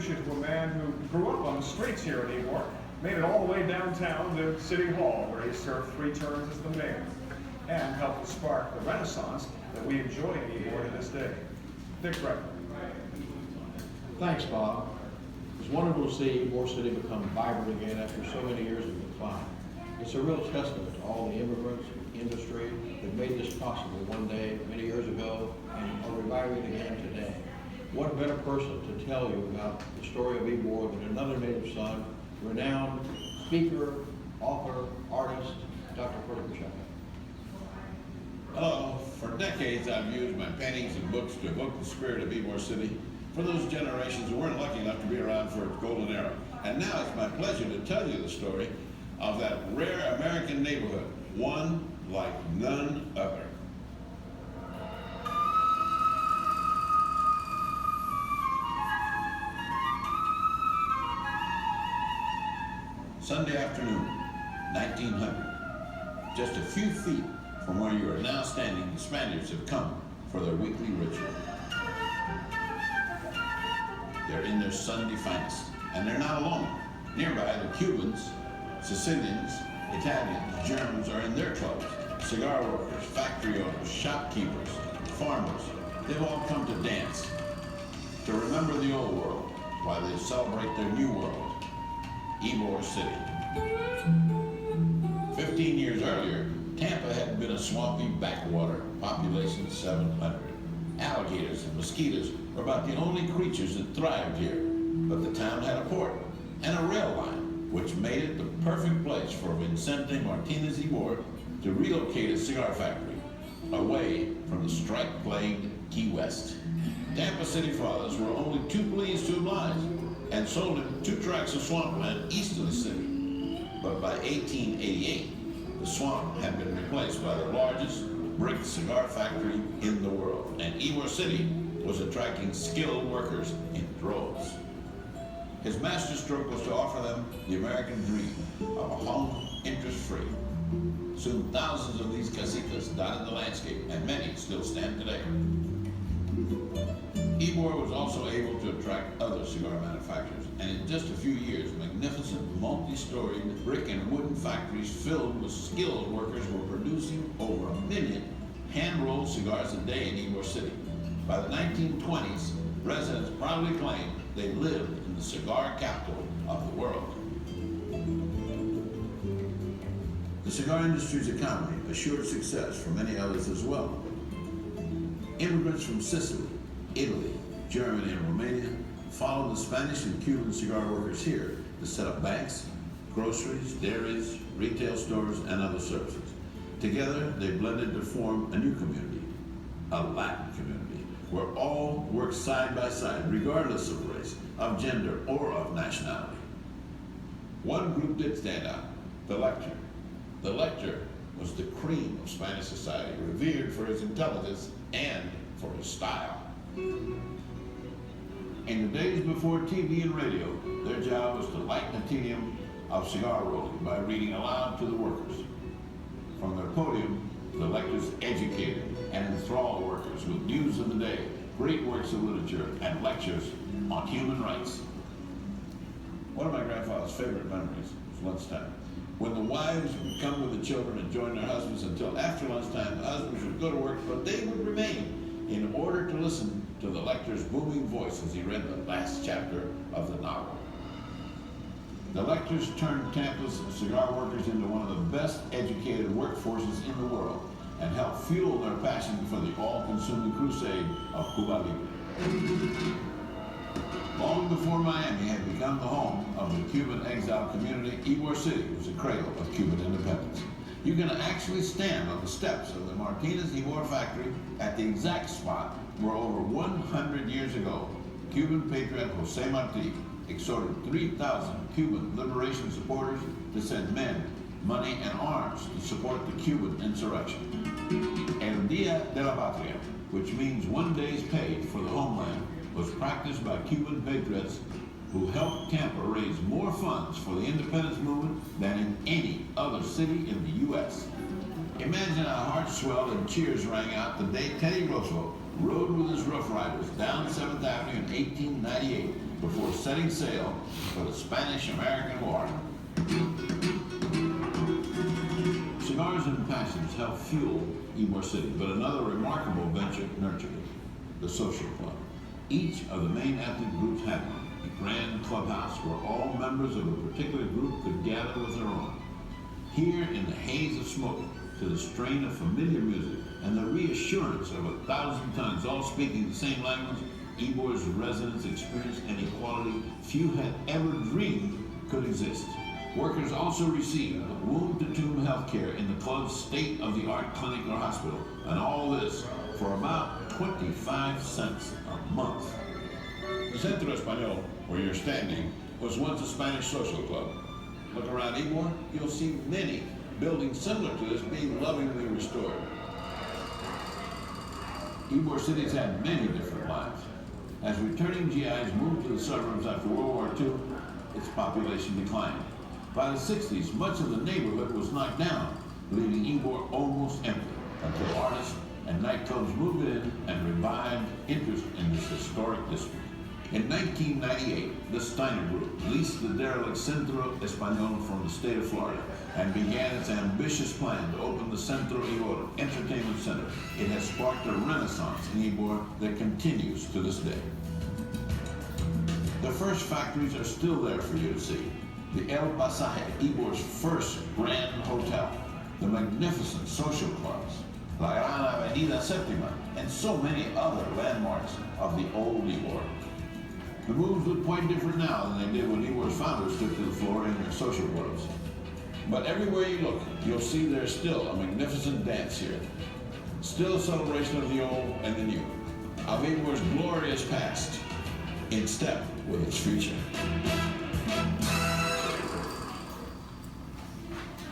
tribute to a man who grew up on the streets here in Ybor, made it all the way downtown to City Hall, where he served 3 terms as the mayor, and helped to spark the renaissance that we enjoy in Ybor to this day. Dick Breckman. Thanks, Bob. It's wonderful to see Ybor City become vibrant again after so many years of decline. It's a real testament to all the immigrants and industry that made this possible one day, many years ago, and are reviving it again today. What better person to tell you about the story of Ybor than another native son, renowned speaker, author, artist, Dr. Frederick Pacheco. Hello. For decades, I've used my paintings and books to evoke the spirit of Ybor City for those generations who weren't lucky enough to be around for its golden era. And now it's my pleasure to tell you the story of that rare American neighborhood, one like none other. Sunday afternoon, 1900. Just a few feet from where you are now standing, the Spaniards have come for their weekly ritual. They're in their Sunday finest, and they're not alone. Nearby, the Cubans, Sicilians, Italians, Germans are in their clubs. Cigar workers, factory owners, shopkeepers, farmers, they've all come to dance, to remember the old world while they celebrate their new world, Ybor City. 15 years earlier, Tampa had been a swampy backwater, population 700. Alligators and mosquitoes were about the only creatures that thrived here. But the town had a port and a rail line, which made it the perfect place for Vicente Martinez Ybor to relocate his cigar factory away from the strike-plagued Key West. Tampa City fathers were only too pleased to oblige and sold him 2 tracts of swampland east of the city. But by 1888, the swamp had been replaced by the largest brick cigar factory in the world, and Ybor City was attracting skilled workers in droves. His masterstroke was to offer them the American dream of a home interest-free. Soon thousands of these casitas dotted the landscape, and many still stand today. Ybor was also able to attract other cigar manufacturers, and in just a few years, magnificent multi-storied brick and wooden factories filled with skilled workers were producing over 1 million hand-rolled cigars a day in Ybor City. By the 1920s, residents proudly claimed they lived in the cigar capital of the world. The cigar industry's economy assured success for many others as well. Immigrants from Sicily, Italy, Germany, and Romania followed the Spanish and Cuban cigar workers here to set up banks, groceries, dairies, retail stores, and other services. Together, they blended to form a new community, a Latin community, where all work side by side, regardless of race, of gender, or of nationality. One group did stand out, the Lector. The Lector was the cream of Spanish society, revered for his intelligence and for his style. In the days before TV and radio, their job was to lighten the tedium of cigar rolling by reading aloud to the workers. From their podium, the Lectors educated and enthralled workers with news of the day, great works of literature, and lectures on human rights. One of my grandfather's favorite memories was lunchtime, when the wives would come with the children and join their husbands until after lunchtime. The husbands would go to work, but they would remain in order to listen to the Lector's booming voice as he read the last chapter of the novel. The Lectors turned Tampa's cigar workers into one of the best educated workforces in the world and helped fuel their passion for the all-consuming crusade of Cuba Libre. Long before Miami had become the home of the Cuban exile community, Ybor City was the cradle of Cuban independence. You can actually stand on the steps of the Martinez Ybor factory at the exact spot where over 100 years ago, Cuban patriot Jose Marti exhorted 3,000 Cuban liberation supporters to send men, money, and arms to support the Cuban insurrection. El Dia de la Patria, which means 1 day's pay for the homeland, was practiced by Cuban patriots who helped Tampa raise more funds for the independence movement than in any other city in the U.S. Imagine how hearts swelled and cheers rang out the day Teddy Roosevelt rode with his Rough Riders down 7th Avenue in 1898 before setting sail for the Spanish-American War. Cigars and passions helped fuel Ybor City, but another remarkable venture nurtured it, the social club. Each of the main ethnic groups had one, a grand clubhouse where all members of a particular group could gather with their own. Here in the haze of smoke, to the strain of familiar music and the reassurance of 1,000 tongues all speaking the same language, Ybor's residents experienced an equality few had ever dreamed could exist. Workers also received wound-to-tomb health care in the club's state-of-the-art clinic or hospital, and all this for about 25 cents a month. The Centro Español, where you're standing, was once a Spanish social club. Look around Ybor, you'll see many buildings similar to this being lovingly restored. Ybor City's had many different lives. As returning GIs moved to the suburbs after World War II, its population declined. By the 60s, much of the neighborhood was knocked down, leaving Ybor almost empty, until artists and nightclubs moved in and revived interest in this historic district. In 1998, the Steiner Group leased the derelict Centro Español from the state of Florida and began its ambitious plan to open the Centro Ybor Entertainment Center. It has sparked a renaissance in Ybor that continues to this day. The first factories are still there for you to see. The El Pasaje, Ybor's first grand hotel, the magnificent social clubs, La Gran Avenida Septima, and so many other landmarks of the old Ybor. The moves look quite different now than they did when Ybor's founders took to the floor in their social clubs. But everywhere you look, you'll see there's still a magnificent dance here. Still a celebration of the old and the new, of Ybor's glorious past, in step with its future.